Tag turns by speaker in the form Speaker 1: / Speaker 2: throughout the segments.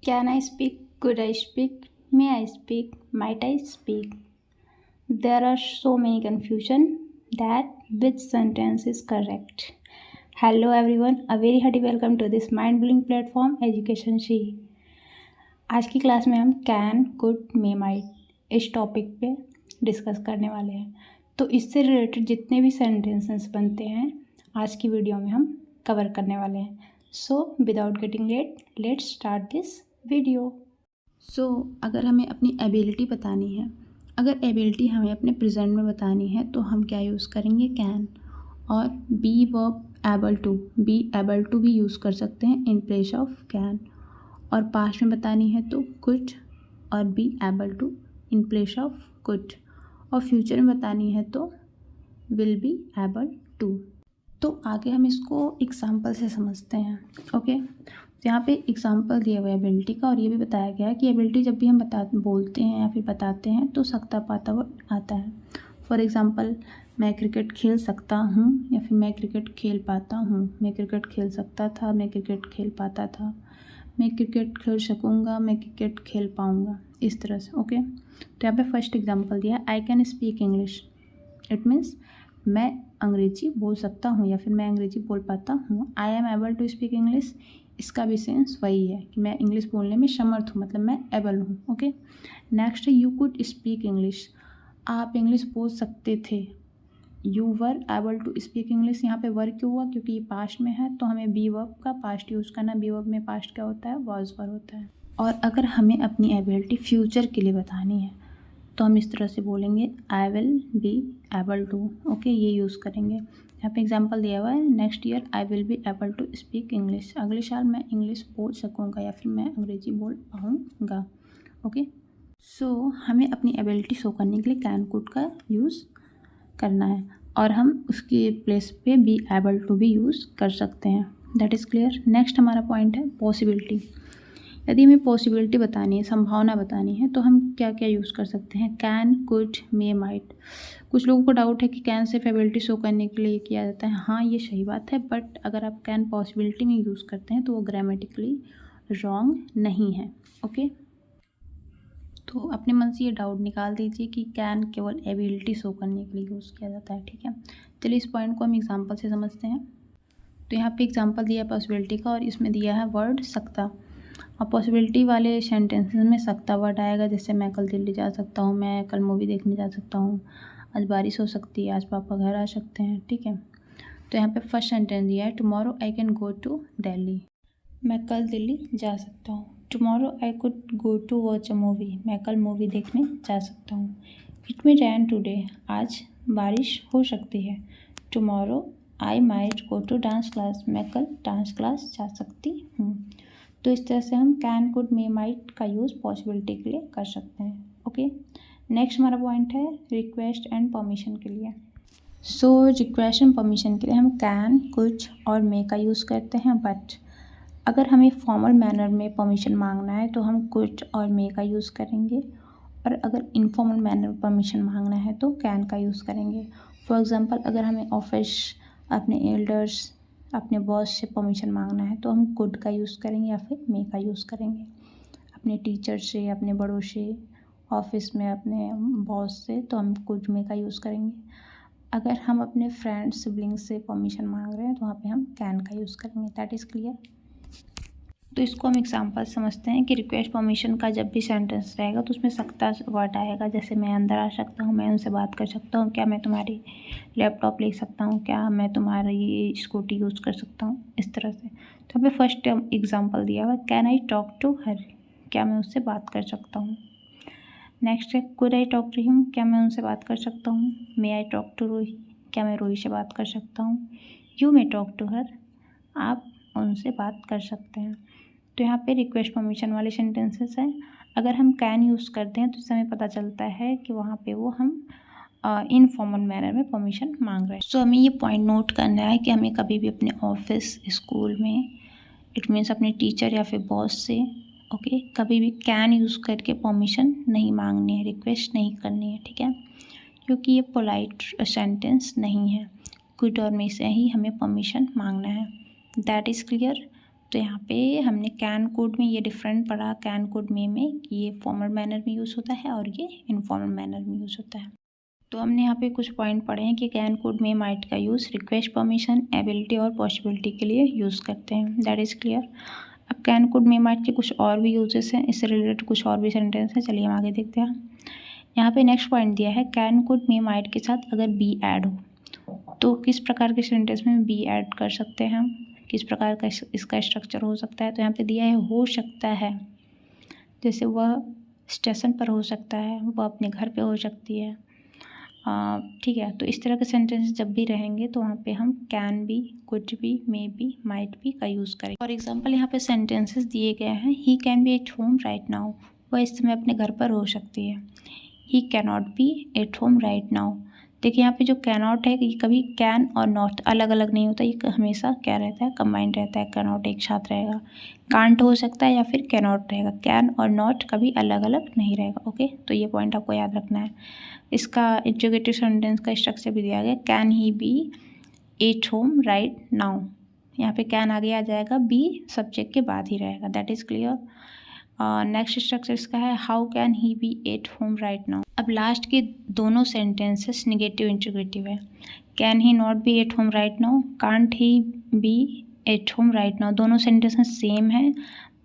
Speaker 1: Can I speak? Could I speak? May I speak? Might I speak? There are so many confusion that which sentence is correct. Hello everyone, a very hearty welcome to this mind-blowing platform Education She. आज की class में हम can, could, may, might इस topic पे discuss करने वाले हैं। तो इससे रिलेटेड जितने भी सेंटेंसेस बनते हैं आज की वीडियो में हम कवर करने वाले हैं। So without getting late let's start this video. So अगर हमें अपनी एबिलिटी बतानी है, अगर एबिलिटी हमें अपने प्रेजेंट में बतानी है तो हम क्या यूज़ करेंगे? कैन। और बी वर्ब एबल टू भी यूज़ कर सकते हैं इन प्लेस ऑफ कैन। और पास्ट में बतानी है तो कुड और be able to in place of could. और फ्यूचर में बतानी है तो विल बी एबल टू। तो आगे हम इसको एग्जाम्पल से समझते हैं। ओके, तो यहाँ पे एग्जाम्पल दिया हुआ है एबिलिटी का, और ये भी बताया गया है कि एबिलिटी जब भी हम बोलते हैं या फिर बताते हैं तो सकता पाता हुआ आता है। फॉर एग्जाम्पल, मैं क्रिकेट खेल सकता हूँ या फिर मैं क्रिकेट खेल पाता हूँ। मैं क्रिकेट खेल सकता था, मैं क्रिकेट खेल पाता था। मैं क्रिकेट खेल सकूँगा, मैं क्रिकेट खेल पाऊँगा, इस तरह से। ओके, तो यहाँ पे फर्स्ट एग्जाम्पल दिया, I can speak English. It means मैं अंग्रेजी बोल सकता हूँ या फिर मैं अंग्रेजी बोल पाता हूँ। I am able to speak English, इसका भी सेंस वही है कि मैं इंग्लिश बोलने में समर्थ हूँ, मतलब मैं एबल हूँ। ओके, नेक्स्ट है यू कुड स्पीक इंग्लिश, आप इंग्लिश बोल सकते थे। You were able to speak English, यहाँ पे वर क्यों हुआ? क्योंकि ये पास्ट में है तो हमें बी वर्ब का पास्ट यूज़ करना। बी वर्ब में पास्ट क्या होता है? वॉज वर होता है। और अगर हमें अपनी एबिलिटी फ्यूचर के लिए बतानी है तो हम इस तरह से बोलेंगे, I will be able to. Okay, ये यूज़ करेंगे। यहाँ पे एग्जांपल दिया हुआ है, next year I will be able to speak English, अगले साल मैं इंग्लिश बोल सकूँगा या फिर मैं अंग्रेजी बोल पाऊँगा। ओके, सो हमें अपनी एबिलिटी शो करने के लिए कैन कुड का यूज़ करना है और हम उसके प्लेस पे बी एबल टू भी यूज़ कर सकते हैं। That is clear. नेक्स्ट हमारा पॉइंट है पॉसिबिलिटी। यदि हमें पॉसिबिलिटी बतानी है, संभावना बतानी है, तो हम क्या क्या यूज़ कर सकते हैं? Can, could, may, might. कुछ लोगों को डाउट है कि कैन सिर्फ एबिलिटी शो करने के लिए किया जाता है। हाँ, ये सही बात है, बट अगर आप कैन पॉसिबिलिटी में यूज़ करते हैं तो वो ग्रामेटिकली रॉन्ग नहीं है। ओके, तो अपने मन से ये डाउट निकाल दीजिए कि कैन केवल एबिलिटी शो करने के लिए यूज़ किया जाता है। ठीक है, चलिए इस पॉइंट को हम एग्जाम्पल से समझते हैं। तो यहाँ पे एग्जाम्पल दिया है पॉसिबिलिटी का और इसमें दिया है वर्ड सकता। और पॉसिबिलिटी वाले सेंटेंसेस में सकता वर्ड आएगा, जैसे मैं कल दिल्ली जा सकता हूँ, मैं कल मूवी देखने जा सकता हूँ, आज बारिश हो सकती है, आज पापा घर आ सकते हैं। ठीक है, तो यहाँ पे फर्स्ट सेंटेंस दिया है, tomorrow I can go to Delhi, मैं कल दिल्ली जा सकता हूँ। Tomorrow I could go to watch a movie, मैं कल मूवी देखने जा सकता हूँ। इट मे रैन टुडे, आज बारिश हो सकती है। Tomorrow I might go to dance class, मैं कल डांस क्लास जा सकती हूँ। तो इस तरह से हम कैन, कुड, मे, माइट का यूज़ पॉसिबिलिटी के लिए कर सकते हैं। ओके, नेक्स्ट हमारा पॉइंट है रिक्वेस्ट एंड परमिशन के लिए। सो रिक्वेस्ट एंड परमिशन के लिए हम कैन, कुड और मे का यूज़ करते हैं, बट अगर हमें फॉर्मल मैनर में परमिशन मांगना है तो हम कुड और मे का यूज़ करेंगे, और अगर इनफॉर्मल मैनर में परमिशन मांगना है तो कैन का यूज़ करेंगे। फॉर एग्ज़ाम्पल, अगर हमें ऑफिस, अपने एल्डर्स, अपने बॉस से परमिशन मांगना है तो हम कुड का यूज़ करेंगे या फिर मे का यूज़ करेंगे। अपने टीचर से, अपने बड़ों से, ऑफिस में अपने बॉस से, तो हम कुड, मे का यूज़ करेंगे। अगर हम अपने फ्रेंड, सिबलिंग से परमिशन मांग रहे हैं तो वहाँ पे हम कैन का यूज़ करेंगे। That is clear. तो इसको हम एग्जांपल समझते हैं कि रिक्वेस्ट परमिशन का जब भी सेंटेंस रहेगा तो उसमें सकता वर्ड आएगा, जैसे मैं अंदर आ सकता हूँ, मैं उनसे बात कर सकता हूँ, क्या मैं तुम्हारी लैपटॉप ले सकता हूँ, क्या मैं तुम्हारी स्कूटी यूज़ कर सकता हूँ, इस तरह से। तो हमें फर्स्ट एग्जांपल दिया हुआ, can I talk to her, क्या मैं उससे बात कर सकता हूँ। नेक्स्ट है could I talk to him, क्या मैं उनसे बात कर सकता हूँ। May I talk to Ruhi, क्या मैं रूही से बात कर सकता हूँ। You may talk to her, आप उनसे बात कर सकते हैं। तो यहाँ पे रिक्वेस्ट परमिशन वाले सेंटेंसेस हैं। अगर हम कैन यूज़ करते हैं तो इससे हमें पता चलता है कि वहाँ पे वो हम इनफॉर्मल मैनर में परमिशन मांग रहे हैं। सो हमें ये पॉइंट नोट करना है कि हमें कभी भी अपने ऑफिस, स्कूल में, इट मीन्स अपने टीचर या फिर बॉस से, ओके, कभी भी कैन यूज़ करके परमिशन नहीं मांगनी है, रिक्वेस्ट नहीं करनी है। ठीक है, क्योंकि ये पोलाइट सेंटेंस नहीं है। कुड और मे से ही हमें परमिशन मांगना है। That is clear. तो यहाँ पे हमने कैन कुड में ये डिफरेंट पढ़ा, कैन कुड में कि ये फॉर्मल मैनर में यूज़ होता है और ये इनफॉर्मल मैनर में यूज़ होता है। तो हमने यहाँ पे कुछ पॉइंट पढ़े हैं कि कैन कुड में माइट का यूज़ रिक्वेस्ट, परमिशन, एबिलिटी और पॉसिबिलिटी के लिए यूज़ करते हैं। That is clear. अब कैन कुड में माइट के कुछ और भी यूजेस हैं, इससे रिलेटेड कुछ और भी सेंटेंस है। चलिए हम आगे देखते हैं। यहाँ पे नेक्स्ट पॉइंट दिया है, कैन कुड में माइट के साथ अगर बी ऐड हो तो किस प्रकार के सेंटेंस में बी ऐड कर सकते हैं हम, किस प्रकार का इसका स्ट्रक्चर हो सकता है। तो यहाँ पे दिया है हो सकता है, जैसे वह स्टेशन पर हो सकता है, वह अपने घर पे हो सकती है, ठीक है। तो इस तरह के सेंटेंस जब भी रहेंगे तो वहाँ पे हम can be, could be, may be, might be का यूज़ करेंगे। फॉर एग्जांपल यहाँ पे सेंटेंसेस दिए गए हैं, he can be at home right now, वह इस समय अपने घर पर हो सकती है। He can not be at home right now. देखिए यहाँ पे जो कैनॉट है ये कभी कैन और नॉट अलग अलग नहीं होता, ये हमेशा क्या रहता है, कंबाइंड रहता है। कैनॉट एक साथ रहेगा, कांट हो सकता है या फिर कैनॉट रहेगा, कैन और नॉट कभी अलग अलग नहीं रहेगा। ओके, तो ये पॉइंट आपको याद रखना है। इसका इंट्रोगेटिव सेंटेंस का स्ट्रक्चर भी दिया गया, can he be at home right now. यहाँ पे कैन आगे आ जाएगा, बी सब्जेक्ट के बाद ही रहेगा। That is clear. Next structure इसका है, how can he be at home right now. अब लास्ट के दोनों सेंटेंसेस निगेटिव इंट्रोगेटिव है। Can he not be at home right now, can't he be at home right now. दोनों sentences same है,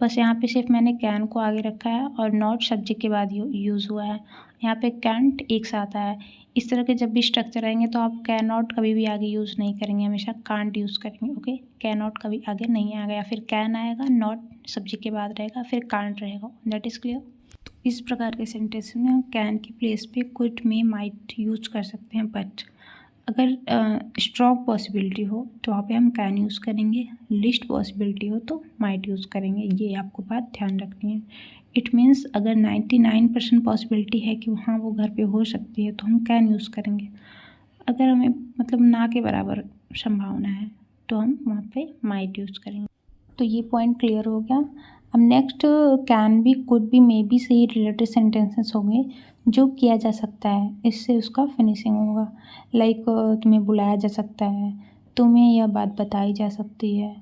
Speaker 1: बस यहाँ पे सिर्फ मैंने कैन को आगे रखा है और नॉट सब्जेक्ट के बाद यूज़ हुआ है। यहाँ पे कैंट एक साथ आया है। इस तरह के जब भी स्ट्रक्चर आएंगे तो आप कैन नॉट कभी भी आगे यूज़ नहीं करेंगे, हमेशा कांट यूज़ करेंगे। ओके, कैन नॉट कभी आगे नहीं आएगा, या फिर कैन आएगा, नॉट सब्जेक्ट के बाद रहेगा, फिर कांट रहेगा। That is clear. तो इस प्रकार के सेंटेंस में हम कैन के प्लेस पे कुड, में, माइट यूज कर सकते हैं। बट अगर स्ट्रॉन्ग पॉसिबिलिटी हो तो वहाँ पे हम कैन यूज़ करेंगे, लिस्ट पॉसिबिलिटी हो तो माइट यूज़ करेंगे। ये आपको बात ध्यान रखनी है। इट मीन्स अगर 99% पॉसिबिलिटी है कि हाँ वो घर पे हो सकती है तो हम कैन यूज़ करेंगे। अगर हमें मतलब ना के बराबर संभावना है तो हम वहाँ पे माइट यूज़ करेंगे। तो ये पॉइंट क्लियर हो गया। अब next can be, could be, may be से ही रिलेटेड सेंटेंसेस होंगे जो किया जा सकता है, इससे उसका फिनिशिंग होगा। लाइक तुम्हें बुलाया जा सकता है, तुम्हें यह बात बताई जा सकती है,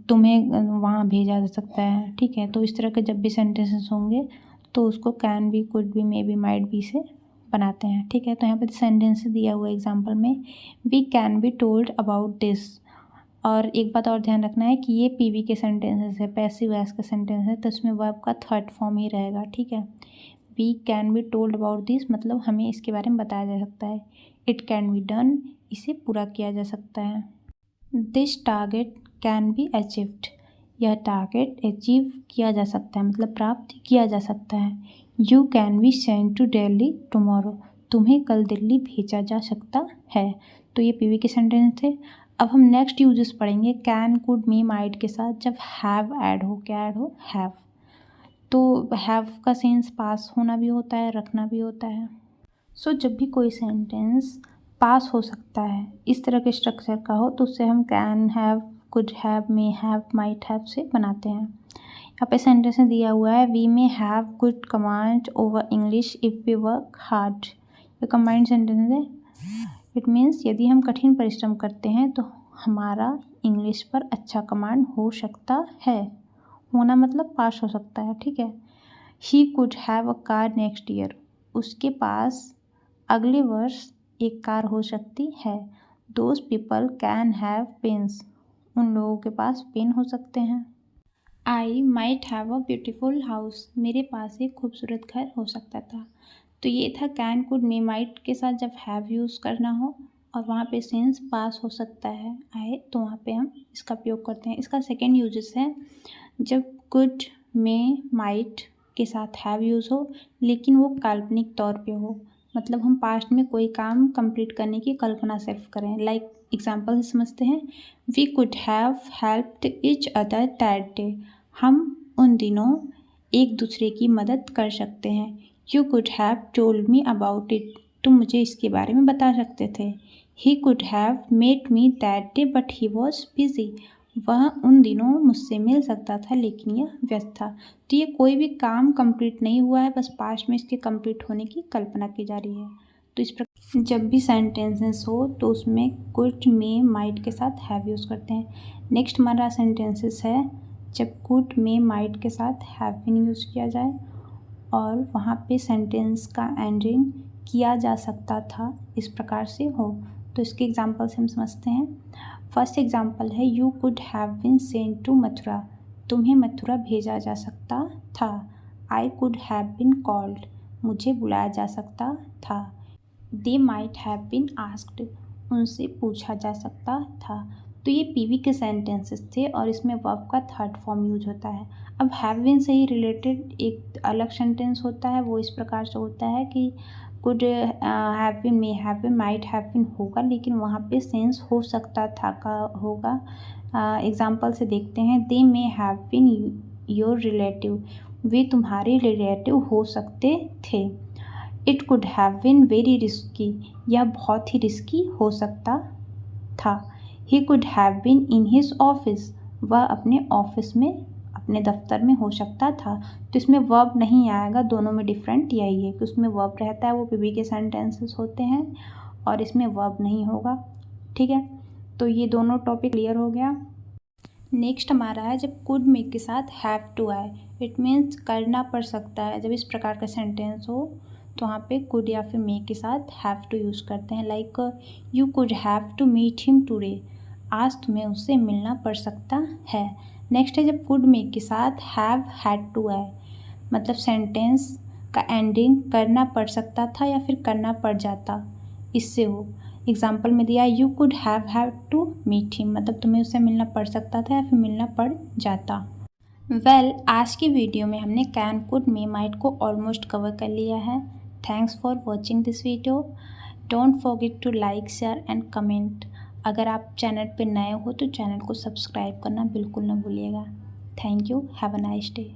Speaker 1: तुम्हें वहाँ भेजा जा सकता है। ठीक है, तो इस तरह के जब भी सेंटेंसेस होंगे तो उसको can be, could be, may be, might be से बनाते हैं। ठीक है, तो यहाँ पे सेंटेंस दिया हुआ एग्जाम्पल में, we can be told about this. और एक बात और ध्यान रखना है कि ये पीवी के सेंटेंसेस है, पैसिव वॉइस का सेंटेंस है, तो इसमें वर्ब का थर्ड फॉर्म ही रहेगा। ठीक है, we can be told about this मतलब हमें इसके बारे में बताया जा सकता है। इट कैन बी डन, इसे पूरा किया जा सकता है। This target can be achieved, यह टारगेट अचीव किया जा सकता है मतलब प्राप्त किया जा सकता है। You can be send to Delhi tomorrow, तुम्हें कल दिल्ली भेजा जा सकता है। तो ये पीवी के सेंटेंस थे। अब हम नेक्स्ट यूजेस पढ़ेंगे कैन, कुड, मे, माइट के साथ जब हैव ऐड हो। क्या ऐड हो? हैव। तो हैव का सेंस पास होना भी होता है, रखना भी होता है। सो जब भी कोई सेंटेंस पास हो सकता है, इस तरह के स्ट्रक्चर का हो, तो उससे हम can have, could have, may have, might have से बनाते हैं। यहाँ पे सेंटेंस में दिया हुआ है, we may have good command over English if we work hard. ये कंबाइंड सेंटेंस है। इट मीन्स यदि हम कठिन परिश्रम करते हैं तो हमारा इंग्लिश पर अच्छा कमांड हो सकता है। होना मतलब पास हो सकता है। ठीक है, he could have a car next year, उसके पास अगले वर्ष एक कार हो सकती है। Those people can have pens, उन लोगों के पास पेन हो सकते हैं। I might have a beautiful house, मेरे पास एक खूबसूरत घर हो सकता था। तो ये था कैन, कुड, मे, माइट के साथ जब हैव यूज़ करना हो और वहाँ पे सेंस पास हो सकता है आए तो वहाँ पे हम इसका उपयोग करते हैं। इसका सेकेंड यूजेस है जब कुड, मे, माइट के साथ हैव यूज़ हो लेकिन वो काल्पनिक तौर पे हो, मतलब हम पास्ट में कोई काम कंप्लीट करने की कल्पना सिर्फ करें। लाइक एग्जाम्पल समझते हैं, we could have helped each other that day, हम उन दिनों एक दूसरे की मदद कर सकते हैं। You could have told me about it, तुम मुझे इसके बारे में बता सकते थे। He could have met me that day but he was busy, वह उन दिनों मुझसे मिल सकता था लेकिन यह व्यस्त था। तो ये कोई भी काम कंप्लीट नहीं हुआ है, बस पास्ट में इसके कंप्लीट होने की कल्पना की जा रही है। तो इस प्रकार जब भी सेंटेंसेस हो तो उसमें कुड में माइट के साथ हैव यूज़ करते हैं। नेक्स्ट हमारा सेंटेंसेस है जब कुड में माइट के साथ हैव बीन यूज़ किया जाए और वहाँ पे सेंटेंस का एंडिंग किया जा सकता था इस प्रकार से हो। तो इसके एग्जांपल से हम समझते हैं। फर्स्ट एग्जांपल है you could have been sent to Mathura, तुम्हें मथुरा भेजा जा सकता था। I could have been called, मुझे बुलाया जा सकता था। They might have been asked, उनसे पूछा जा सकता था। तो ये पीवी के सेंटेंसेस थे और इसमें वर्ब का थर्ड फॉर्म यूज होता है। अब हैव बीन से ही रिलेटेड एक अलग सेंटेंस होता है, वो इस प्रकार से होता है कि could have been, may have been, might have been होगा, लेकिन वहाँ पे सेंस हो सकता था का होगा। एग्जाम्पल से देखते हैं। They may have been your relative, वे तुम्हारे रिलेटिव हो सकते थे। It could have been very risky, यह बहुत ही रिस्की हो सकता था। He could have been in his office, वह अपने ऑफिस में, अपने दफ्तर में हो सकता था। तो इसमें वर्ब नहीं आएगा, दोनों में डिफरेंट यही है कि उसमें वर्ब रहता है, वो पीवी के सेंटेंसेस होते हैं और इसमें वर्ब नहीं होगा। ठीक है, तो ये दोनों टॉपिक क्लियर हो गया। नेक्स्ट हमारा है जब कुड मेक के साथ हैव टू आए, इट मीन्स करना पड़ सकता है। जब इस प्रकार का सेंटेंस हो तो वहाँ पे कुड या फिर मे के साथ हैव टू यूज़ करते हैं। Like you could have to meet him today, आज तुम्हें उससे मिलना पड़ सकता है। नेक्स्ट है जब कुड मे के साथ हैव हैड टू आए, मतलब सेंटेंस का एंडिंग करना पड़ सकता था या फिर करना पड़ जाता, इससे हो। एग्जाम्पल में दिया you could have to meet him, मतलब तुम्हें उससे मिलना पड़ सकता था या फिर मिलना पड़ जाता। आज की वीडियो में हमने कैन, कुड, मे, माइट को ऑलमोस्ट कवर कर लिया है। Thanks for watching this video. Don't forget to like, share and comment. अगर आप चैनल पर नए हो तो चैनल को सब्सक्राइब करना बिल्कुल ना भूलिएगा। Thank you, have a nice day.